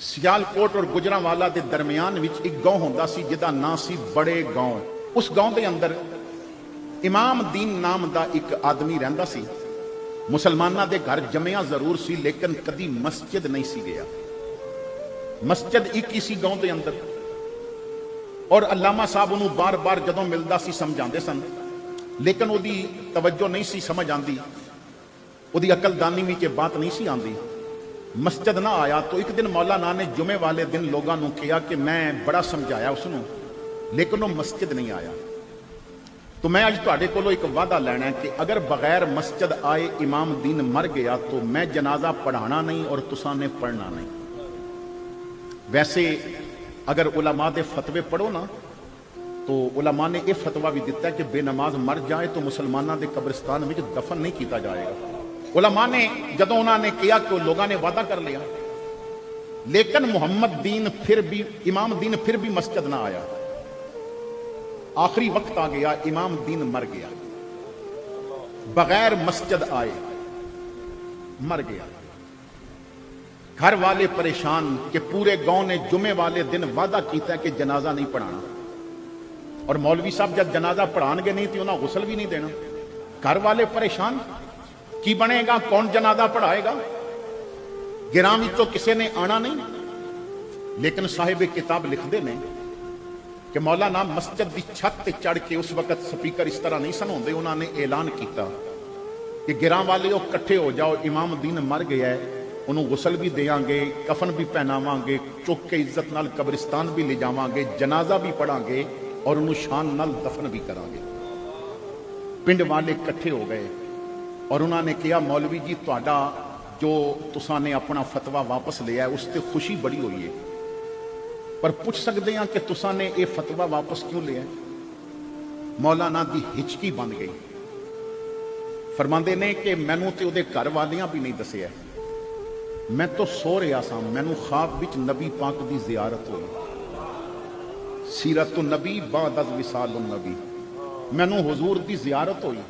ਸਿਆਲਕੋਟ ਔਰ ਗੁਜਰਾਂਵਾਲਾ ਦੇ ਦਰਮਿਆਨ ਵਿੱਚ ਇੱਕ ਗਾਉਂ ਹੁੰਦਾ ਸੀ ਜਿਹਦਾ ਨਾਂ ਸੀ ਬੜੇ ਗਾਉਂ। ਉਸ ਗਾਉਂ ਦੇ ਅੰਦਰ ਇਮਾਮ ਦੀਨ ਨਾਮ ਦਾ ਇੱਕ ਆਦਮੀ ਰਹਿੰਦਾ ਸੀ। ਮੁਸਲਮਾਨਾਂ ਦੇ ਘਰ ਜੰਮਿਆ ਜ਼ਰੂਰ ਸੀ ਲੇਕਿਨ ਕਦੀ ਮਸਜਿਦ ਨਹੀਂ ਸੀ ਗਿਆ। ਮਸਜਿਦ ਇੱਕ ਹੀ ਸੀ ਗਾਉਂ ਦੇ ਅੰਦਰ। ਔਰ ਅੱਲਾਮਾ ਸਾਹਿਬ ਉਹਨੂੰ ਬਾਰ-ਬਾਰ ਜਦੋਂ ਮਿਲਦਾ ਸੀ ਸਮਝਾਉਂਦੇ ਸਨ ਲੇਕਿਨ ਉਹਦੀ ਤਵੱਜੋ ਨਹੀਂ ਸੀ ਸਮਝ ਆਉਂਦੀ, ਉਹਦੀ ਅਕਲਦਾਨੀ ਵਿੱਚ ਇਹ ਬਾਤ ਨਹੀਂ ਸੀ ਆਉਂਦੀ। ਮਸਜਿਦ ਨਾ ਆਇਆ ਤਾਂ ਇੱਕ ਦਿਨ ਮੌਲਾਨਾ ਨੇ ਜੁਮੇ ਵਾਲੇ ਦਿਨ ਲੋਕਾਂ ਨੂੰ ਕਿਹਾ ਕਿ ਮੈਂ ਬੜਾ ਸਮਝਾਇਆ ਉਸਨੂੰ ਲੇਕਿਨ ਉਹ ਮਸਜਿਦ ਨਹੀਂ ਆਇਆ। तो मैं आज तुहाडे कोलों एक वादा लेना है कि अगर बगैर मस्जिद आए इमाम दीन मर गया तो मैं जनाजा पढ़ाना नहीं और तुसां ने पढ़ना नहीं। वैसे अगर उलमा दे फतवे पढ़ो ना तो उलमा ने यह फतवा भी दिता है कि बेनमाज मर जाए तो मुसलमानों के कब्रिस्तान में दफन नहीं किया जाएगा। उलमा ने जदों उन्होंने किया कि लोगों ने वादा कर लिया लेकिन मुहम्मद दीन फिर भी इमाम दीन फिर भी मस्जिद ना आया। आखिरी वक्त आ गया, इमाम दीन मर गया, बगैर मस्जिद आए मर गया। घर वाले परेशान कि पूरे गांव ने जुमे वाले दिन वादा किया कि जनाजा नहीं पढ़ाना और मौलवी साहब जब जनाजा पढ़ाएंगे नहीं तो उन्हें गुसल भी नहीं देना। घर वाले परेशान की बनेगा, कौन जनाजा पढ़ाएगा। गिरां विचों किसी ने आना नहीं लेकिन साहिब किताब लिखते हैं कि मौलाना मस्जिद की छत पर चढ़ के उस वक्त स्पीकर इस तरह नहीं सन होंदे, उन्होंने ऐलान किया कि गिरां वाले इकट्ठे हो जाओ, इमाम दीन मर गया है, उन्होंने गुसल भी देंगे, कफन भी पहनावांगे, चुक के इज्जत नाल कब्रिस्तान भी ले जावांगे, जनाजा भी पढ़ांगे और उन्होंने शान नाल दफन भी करांगे। पिंड वाले इकट्ठे हो गए और उन्होंने कहा मौलवी जी तुहाडा जो तुसां ने अपना फतवा वापस लिया उस ते खुशी बड़ी हुई है पर पूछ सकते हैं कि तुसां ने यह फतवा वापस क्यों लिया। मौलाना की हिचकी बन गई। फरमाते ने कि मैनू तो उहदे घर वालियां भी नहीं दसिया, मैं तो सो रहा सा, मैनू ख्वाब विच नबी पाक की जियारत हुई, सीरत नबी बाद अज विसाल नबी, मैनू हुजूर की जियारत हुई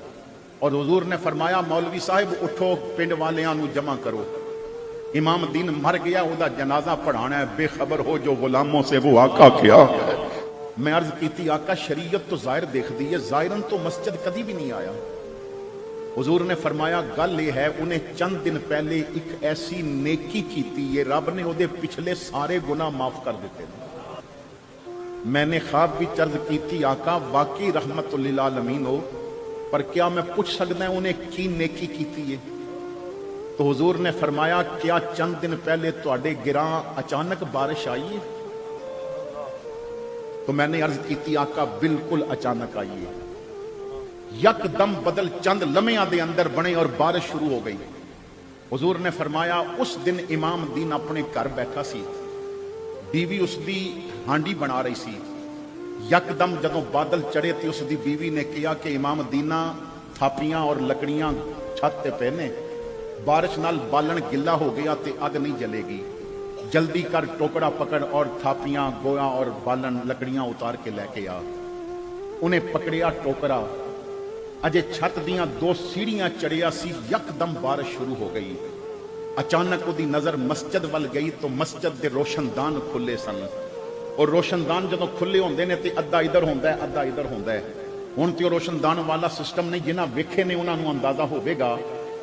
और हुजूर ने फरमाया मौलवी साहिब उठो, पिंड वालियां नू जमा करो, इमाम दीन मर गया, उदा जनाजा पढ़ाना है, बेखबर हो जो गुलामों से वो आका क्या है। मैं अर्ज की आका शरीयत तो जाहिर देख दी है, जाहिरन तो मस्जिद कभी भी नहीं आया। हुजूर ने फरमाया गल ये है उन्हें चंद दिन पहले एक ऐसी नेकी की है रब ने उहदे पिछले सारे गुनाह माफ कर दिते। मैंने ख्वाब भी अर्ज की आका वाकई रहमतुल लिल आलमीन हो पर क्या मैं पूछ सकता उन्हें की नेकी की है। तो हुजूर ने फरमाया क्या चंद दिन पहले तुहाडे गिरां अचानक बारिश आई है। तो मैंने अर्ज की आका बिल्कुल अचानक आई है, यकदम बदल चंद लम्हियां दे अंदर बने और बारिश शुरू हो गई। हुजूर ने फरमाया उस दिन इमाम दीन अपने घर बैठा सी, बीवी उसकी हांडी बना रही सी, यकदम जदों बादल चढ़े तो उसकी बीवी ने कहा कि इमाम दीना थापियां और लकड़ियां छत ते पे ने, बारिश नाल बालन गिला हो गया तो अग नहीं जलेगी, जल्दी कर टोकरा पकड़ और थापियां गोया और बालन लकड़ियां उतार के लेके आ। उन्हें पकड़िया टोकरा, अजे छत दियां दो सीढ़ियां चढ़िया सी, यकदम बारिश शुरू हो गई। अचानक उहदी नज़र मस्जिद वल गई तो मस्जिद के रोशनदान खुले सन और रोशनदान जदों खुले होंदे ने ते अद्धा इधर होंदा है अद्धा इधर होंदा है। हुण ते रोशनदान वाला सिस्टम नहीं, जिन्हां वेखे ने उन्हां नूं अंदाजा होवेगा।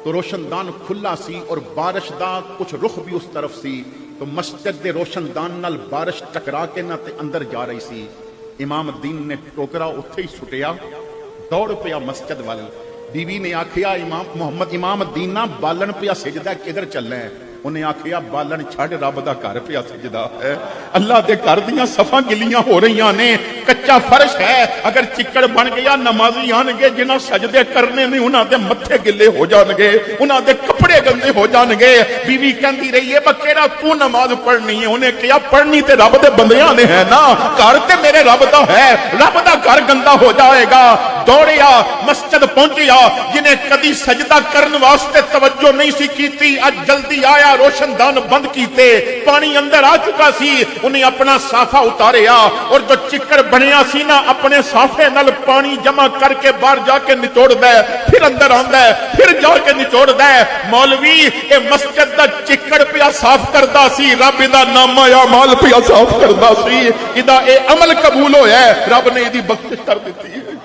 तो रोशनदान खुला सी और बारिश दा कुछ रुख भी उस तरफ सी, तो मस्जिद के रोशनदान नाल बारिश टकरा के ना ते अंदर जा रही सी। इमाम दीन ने टोकरा उत्थे ही सुटिया, दौड़ पिया मस्जिद वाल। बीवी ने आखिया इमाम मुहम्मद इमाम दीन ना बालन पिया सिजदा किधर चलना है। उन्हें आखिया बालन छड़ रब दा घर पिया सिजदा है, अल्लाह दे घर दियां सफा गिलियां हो रही ने, कच्चा फर्श है, अगर चिक्कड़ बन गया नमाजी आनगे जिन्हां सजदे करने ने उन्हां दे मत्थे गिले हो जाणगे, उन्हां दे कपड़े गंदे हो जाणगे। बीवी कहंदी रही है बकेरा तू नमाज पढ़नी है। उन्हें कहा पढ़नी ते रब दे बंदियां ने है ना, घर ते मेरे रब दा है, रब दा घर गंदा हो जाएगा। ਦੌੜਿਆ ਮਸਜਿਦ ਪਹੁੰਚਿਆ। ਜਿਨੇ ਕਦੀ ਸਜਦਾ ਕਰਨ ਵਾਸਤੇ ਤਵੱਜੋ ਨਹੀਂ ਸੀ ਕੀਤੀ, ਅੱਜ ਜਲਦੀ ਆਇਆ, ਰੋਸ਼ਨਦਾਨ ਬੰਦ ਕੀਤੇ, ਪਾਣੀ ਅੰਦਰ ਆ ਚੁੱਕਾ ਸੀ। ਉਹਨੇ ਆਪਣਾ ਸਾਫਾ ਉਤਾਰਿਆ ਔਰ ਜੋ ਚਿੱਕੜ ਬਣਿਆ ਸੀ ਨਾ, ਆਪਣੇ ਸਾਫੇ ਨਾਲ ਪਾਣੀ ਜਮਾ ਕਰਕੇ ਬਾਹਰ ਜਾ ਕੇ ਨਿਚੋੜਦਾ ਹੈ, ਫਿਰ ਅੰਦਰ ਆਉਂਦਾ ਹੈ, ਫਿਰ ਜਾ ਕੇ ਨਿਚੋੜਦਾ ਹੈ। ਮੌਲਵੀ ਇਹ ਮਸਜਿਦ ਦਾ ਚਿੱਕੜ ਪਿਆ ਸਾਫ਼ ਕਰਦਾ ਸੀ, ਰੱਬ ਇਹਦਾ ਨਾਮਾ ਆ ਮਾਲ ਪਿਆ ਸਾਫ਼ ਕਰਦਾ ਸੀ। ਇਹਦਾ ਇਹ ਅਮਲ ਕਬੂਲ ਹੋਇਆ, ਰੱਬ ਨੇ ਇਹਦੀ ਬਖਸ਼ਿਸ਼ ਕਰ ਦਿੱਤੀ ਹੈ।